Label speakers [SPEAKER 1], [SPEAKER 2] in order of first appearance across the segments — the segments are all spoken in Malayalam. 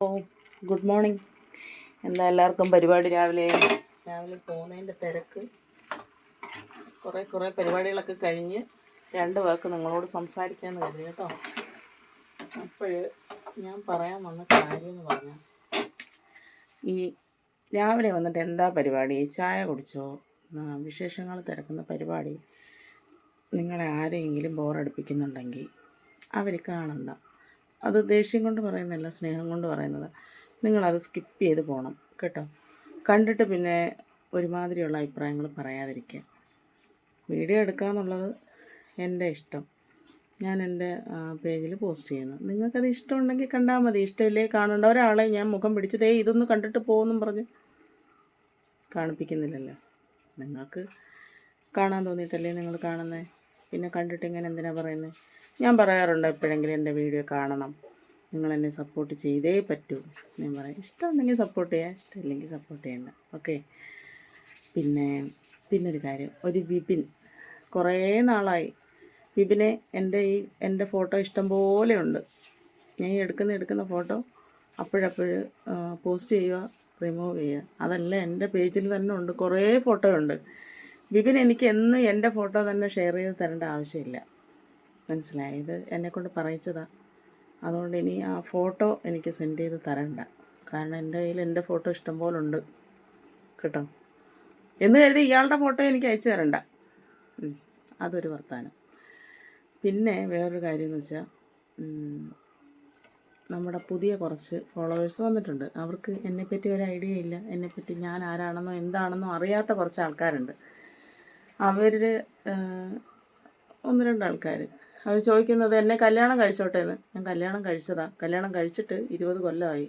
[SPEAKER 1] ഓ ഗുഡ് മോർണിംഗ്. എന്താ എല്ലാവർക്കും പരിപാടി? രാവിലെ പോകുന്നതിൻ്റെ തിരക്ക്, കുറേ പരിപാടികളൊക്കെ കഴിഞ്ഞ് രണ്ട് വാക്ക് നിങ്ങളോട് സംസാരിക്കാമെന്ന് കരുതി കേട്ടോ. അപ്പോൾ ഞാൻ പറയാൻ വന്ന കാര്യം എന്ന് പറഞ്ഞാൽ, ഈ രാവിലെ വന്നിട്ട് എന്താ പരിപാടി? ചായ കുടിച്ചോ? വിശേഷങ്ങൾ തിരക്കുന്ന പരിപാടി നിങ്ങളെ ആരെയെങ്കിലും ബോറടിപ്പിക്കുന്നുണ്ടെങ്കിൽ അവർ കാണണ്ട. അത് ദേഷ്യം കൊണ്ട് പറയുന്നതല്ല, സ്നേഹം കൊണ്ട് പറയുന്നത്. നിങ്ങളത് സ്കിപ്പ് ചെയ്ത് പോകണം കേട്ടോ. കണ്ടിട്ട് പിന്നെ ഒരുമാതിരിയുള്ള അഭിപ്രായങ്ങൾ പറയാതിരിക്കുക. വീഡിയോ എടുക്കാമെന്നുള്ളത് എൻ്റെ ഇഷ്ടം. ഞാൻ എൻ്റെ പേജിൽ പോസ്റ്റ് ചെയ്യുന്നു. നിങ്ങൾക്കത് ഇഷ്ടമുണ്ടെങ്കിൽ കണ്ടാൽ മതി, ഇഷ്ടമില്ലേ കാണേണ്ട. ഒരാളെ ഞാൻ മുഖം പിടിച്ച് ഇതൊന്ന് കണ്ടിട്ട് പോകുമെന്നും പറഞ്ഞ് കാണിപ്പിക്കുന്നില്ലല്ലോ. നിങ്ങൾക്ക് കാണാൻ തോന്നിയിട്ടല്ലേ നിങ്ങൾ കാണുന്നത്. പിന്നെ കണ്ടിട്ട് ഇങ്ങനെ എന്തിനാണ് പറയുന്നത്? ഞാൻ പറയാറുണ്ട് എപ്പോഴെങ്കിലും എൻ്റെ വീഡിയോ കാണണം, നിങ്ങളെന്നെ സപ്പോർട്ട് ചെയ്തേ പറ്റൂ. ഞാൻ പറയാം, ഇഷ്ടമുണ്ടെങ്കിൽ സപ്പോർട്ട് ചെയ്യാം, ഇഷ്ടമില്ലെങ്കിൽ സപ്പോർട്ട് ചെയ്യണ്ട. ഓക്കെ. പിന്നൊരു കാര്യം, ഒരു വിപിൻ കുറേ നാളായി. വിപിനെ എൻ്റെ ഫോട്ടോ ഇഷ്ടം പോലെ ഉണ്ട്. ഞാൻ എടുക്കുന്ന ഫോട്ടോ അപ്പോഴപ്പോഴ് പോസ്റ്റ് ചെയ്യുക, റിമൂവ് ചെയ്യുക. അതല്ല, എൻ്റെ പേജിൽ തന്നെ ഉണ്ട്, കുറേ ഫോട്ടോ ഉണ്ട്. വിപിൻ എനിക്ക് എന്നും എൻ്റെ ഫോട്ടോ തന്നെ ഷെയർ ചെയ്ത് തരേണ്ട ആവശ്യമില്ല. മനസ്സിലായത്? എന്നെക്കൊണ്ട് പറയിച്ചതാണ്. അതുകൊണ്ട് ഇനി ആ ഫോട്ടോ എനിക്ക് സെൻഡ് ചെയ്ത് തരണ്ട. കാരണം എൻ്റെ കയ്യിൽ എൻ്റെ ഫോട്ടോ ഇഷ്ടം പോലെ ഉണ്ട് കേട്ടോ. എന്ന് കരുതി ഇയാളുടെ ഫോട്ടോ എനിക്ക് അയച്ചു തരണ്ട. അതൊരു വർത്താനം. പിന്നെ വേറൊരു കാര്യം എന്ന് വെച്ചാൽ, നമ്മുടെ പുതിയ കുറച്ച് ഫോളോവേഴ്സ് വന്നിട്ടുണ്ട്. അവർക്ക് എന്നെപ്പറ്റി ഒരു ഐഡിയ ഇല്ല. എന്നെപ്പറ്റി ഞാൻ ആരാണെന്നോ എന്താണെന്നോ അറിയാത്ത കുറച്ച് ആൾക്കാരുണ്ട്. അവർ 1-2 ആൾക്കാർ അവർ ചോദിക്കുന്നത്, എന്നെ കല്യാണം കഴിച്ചോട്ടെ എന്ന്. ഞാൻ കല്യാണം കഴിച്ചതാണ്. കല്യാണം കഴിച്ചിട്ട് 20 കൊല്ലമായി.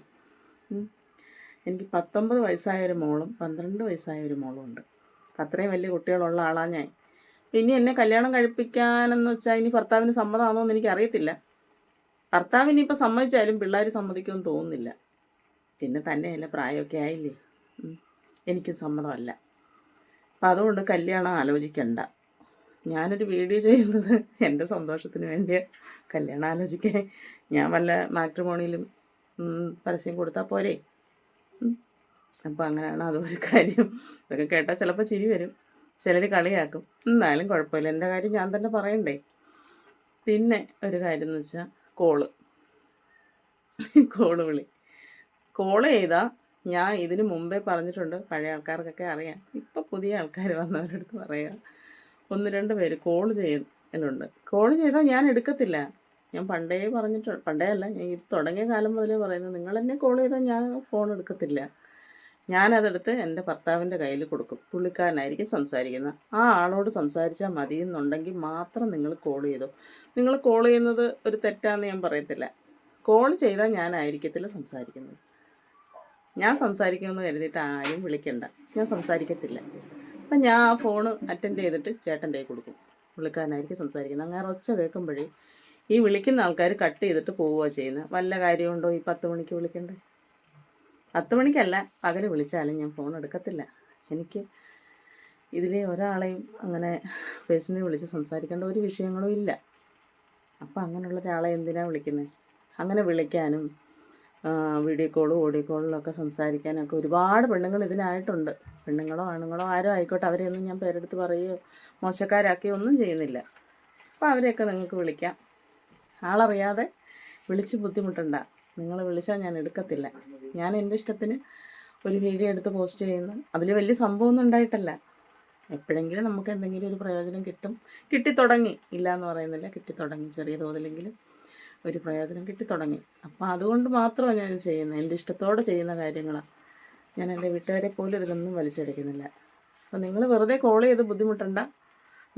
[SPEAKER 1] എനിക്ക് 19 വയസ്സായ ഒരു മോളും 12 വയസ്സായ ഒരു മോളും ഉണ്ട്. അത്രയും വലിയ കുട്ടികളുള്ള ആളാണ് ഞാൻ. ഇനി എന്നെ കല്യാണം കഴിപ്പിക്കാനെന്ന് വെച്ചാൽ ഇനി ഭർത്താവിന് സമ്മതമാണോ എന്ന് എനിക്കറിയത്തില്ല. ഭർത്താവിന് ഇപ്പോൾ സമ്മതിച്ചാലും പിള്ളേർ സമ്മതിക്കുമെന്ന് തോന്നുന്നില്ല. പിന്നെ തന്നെയല്ല, പ്രായമൊക്കെ ആയില്ലേ. എനിക്കും സമ്മതമല്ല. അപ്പം അതുകൊണ്ട് കല്യാണം ആലോചിക്കണ്ട. ഞാനൊരു വീഡിയോ ചെയ്യുന്നത് എൻ്റെ സന്തോഷത്തിന് വേണ്ടിയാണ്. കല്യാണം ആലോചിക്കാൻ ഞാൻ വല്ല മാട്രിമോണിയിലും പരസ്യം കൊടുത്താൽ പോരെ. അപ്പോൾ അങ്ങനെയാണ് അതൊരു കാര്യം. ഇതൊക്കെ കേട്ടാൽ ചിലപ്പോൾ ചിരി വരും, ചിലർ കളിയാക്കും. എന്നാലും കുഴപ്പമില്ല, എൻ്റെ കാര്യം ഞാൻ തന്നെ പറയണ്ടേ. പിന്നെ ഒരു കാര്യം എന്ന് വെച്ചാൽ, കോള് ചെയ്താൽ ഞാൻ ഇതിന് മുമ്പേ പറഞ്ഞിട്ടുണ്ട്, പഴയ ആൾക്കാർക്കൊക്കെ അറിയാം. ഇപ്പോൾ പുതിയ ആൾക്കാർ വന്നവരടുത്ത് പറയാം. 1-2 പേര് കോൾ ചെയ്യലുണ്ട്. കോൾ ചെയ്താൽ ഞാൻ എടുക്കത്തില്ല. ഞാൻ പണ്ടേ പറഞ്ഞിട്ടുണ്ട്, പണ്ടേ അല്ല, ഞാൻ ഇത് തുടങ്ങിയ കാലം മുതലേ പറയുന്നത്, നിങ്ങളെന്നെ കോൾ ചെയ്താൽ ഞാൻ ഫോൺ എടുക്കത്തില്ല. ഞാനതെടുത്ത് എൻ്റെ ഭർത്താവിൻ്റെ കയ്യിൽ കൊടുക്കും. പുള്ളിക്കാരനായിരിക്കും സംസാരിക്കുന്നത്. ആ ആളോട് സംസാരിച്ചാൽ മതി എന്നുണ്ടെങ്കിൽ മാത്രം നിങ്ങൾ കോൾ ചെയ്തു. നിങ്ങൾ കോൾ ചെയ്യുന്നത് ഒരു തെറ്റാണെന്ന് ഞാൻ പറയത്തില്ല. കോൾ ചെയ്താൽ ഞാനായിരിക്കത്തില്ല സംസാരിക്കുന്നത്. ഞാൻ സംസാരിക്കുമെന്ന് കരുതിയിട്ട് ആരും വിളിക്കണ്ട. ഞാൻ സംസാരിക്കത്തില്ല. അപ്പം ഞാൻ ആ ഫോണ് അറ്റൻഡ് ചെയ്തിട്ട് ചേട്ടൻ്റെ കയ്യിൽ കൊടുക്കും. പുള്ളിക്കാരനായിരിക്കും സംസാരിക്കുന്നത്. അങ്ങനെ ഒച്ച കേൾക്കുമ്പോഴേ ഈ വിളിക്കുന്ന ആൾക്കാർ കട്ട് ചെയ്തിട്ട് പോവുക ചെയ്യുന്നത്. വല്ല കാര്യമുണ്ടോ ഈ 10 മണിക്ക് വിളിക്കണ്ടേ? 10 മണിക്കല്ല, പകൽ വിളിച്ചാലും ഞാൻ ഫോൺ എടുക്കത്തില്ല. എനിക്ക് ഇതിലെ ഒരാളെയും അങ്ങനെ പേഴ്സണലി വിളിച്ച് സംസാരിക്കേണ്ട ഒരു വിഷയങ്ങളും ഇല്ല. അപ്പം അങ്ങനെയുള്ള ഒരാളെ എന്തിനാണ് വിളിക്കുന്നത്? അങ്ങനെ വിളിക്കാനും വീഡിയോ കോളും ഓഡിയോ കോളിലൊക്കെ സംസാരിക്കാനൊക്കെ ഒരുപാട് പെണ്ണുങ്ങൾ ഇതിനായിട്ടുണ്ട്. പെണ്ണുങ്ങളോ ആണുങ്ങളോ ആരോ ആയിക്കോട്ടെ, അവരെയൊന്നും ഞാൻ പേരെടുത്ത് പറയുകയോ മോശക്കാരാക്കുകയോ ഒന്നും ചെയ്യുന്നില്ല. അപ്പോൾ അവരെയൊക്കെ നിങ്ങൾക്ക് വിളിക്കാം. ആളറിയാതെ വിളിച്ച് ബുദ്ധിമുട്ടണ്ട. നിങ്ങൾ വിളിച്ചാൽ ഞാൻ എടുക്കത്തില്ല. ഞാൻ എൻ്റെ ഇഷ്ടത്തിന് ഒരു വീഡിയോ എടുത്ത് പോസ്റ്റ് ചെയ്യുന്നു. അതിൽ വലിയ സംഭവമൊന്നും ഉണ്ടായിട്ടല്ല. എപ്പോഴെങ്കിലും നമുക്ക് എന്തെങ്കിലും ഒരു പ്രയോജനം കിട്ടിത്തുടങ്ങി. ഇല്ല എന്ന് പറയുന്നില്ല, കിട്ടിത്തുടങ്ങി. ചെറിയ തോതിലെങ്കിലും ഒരു പ്രയോജനം കിട്ടിത്തുടങ്ങി. അപ്പോൾ അതുകൊണ്ട് മാത്രമാണ് ഞാൻ ചെയ്യുന്നത്. എൻ്റെ ഇഷ്ടത്തോടെ ചെയ്യുന്ന കാര്യങ്ങളാണ്. ഞാൻ എൻ്റെ വീട്ടുകാരെ പോലും ഇതിലൊന്നും വലിച്ചെടുക്കുന്നില്ല. അപ്പോൾ നിങ്ങൾ വെറുതെ കോൾ ചെയ്ത് ബുദ്ധിമുട്ടണ്ട,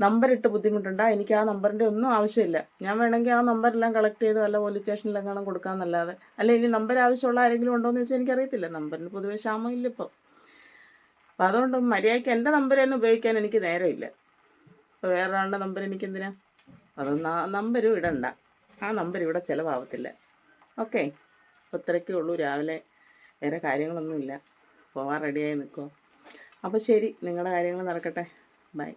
[SPEAKER 1] നമ്പറിട്ട് ബുദ്ധിമുട്ടണ്ട. എനിക്ക് ആ നമ്പറിൻ്റെ ഒന്നും ആവശ്യമില്ല. ഞാൻ വേണമെങ്കിൽ ആ നമ്പറെല്ലാം കളക്ട് ചെയ്ത് വല്ല പോലീസ് സ്റ്റേഷനിലെങ്ങാനും കൊടുക്കാമെന്നല്ലാതെ. അല്ല, ഇനി നമ്പർ ആവശ്യമുള്ള ആരെങ്കിലും ഉണ്ടോ എന്ന് വെച്ചാൽ എനിക്കറിയത്തില്ല. നമ്പറിന് പൊതുവേ ക്ഷാമമില്ല ഇപ്പോൾ. അപ്പോൾ അതുകൊണ്ട് മര്യാദയ്ക്ക് എൻ്റെ നമ്പർ തന്നെ ഉപയോഗിക്കാൻ എനിക്ക് നേരമില്ല. അപ്പോൾ വേറൊരാളുടെ നമ്പർ എനിക്കെന്തിനാ? അതൊന്നും ആ നമ്പരും ഇടണ്ട. ആ നമ്പർ ഇവിടെ ചിലവാകത്തില്ല. ഓക്കെ. അപ്പോൾ ഇത്രയൊക്കെ ഉള്ളൂ. രാവിലെ വേറെ കാര്യങ്ങളൊന്നുമില്ല. പോവാൻ റെഡിയായി നിൽക്കുമോ? അപ്പോൾ ശരി, നിങ്ങളുടെ കാര്യങ്ങൾ നടക്കട്ടെ. ബൈ.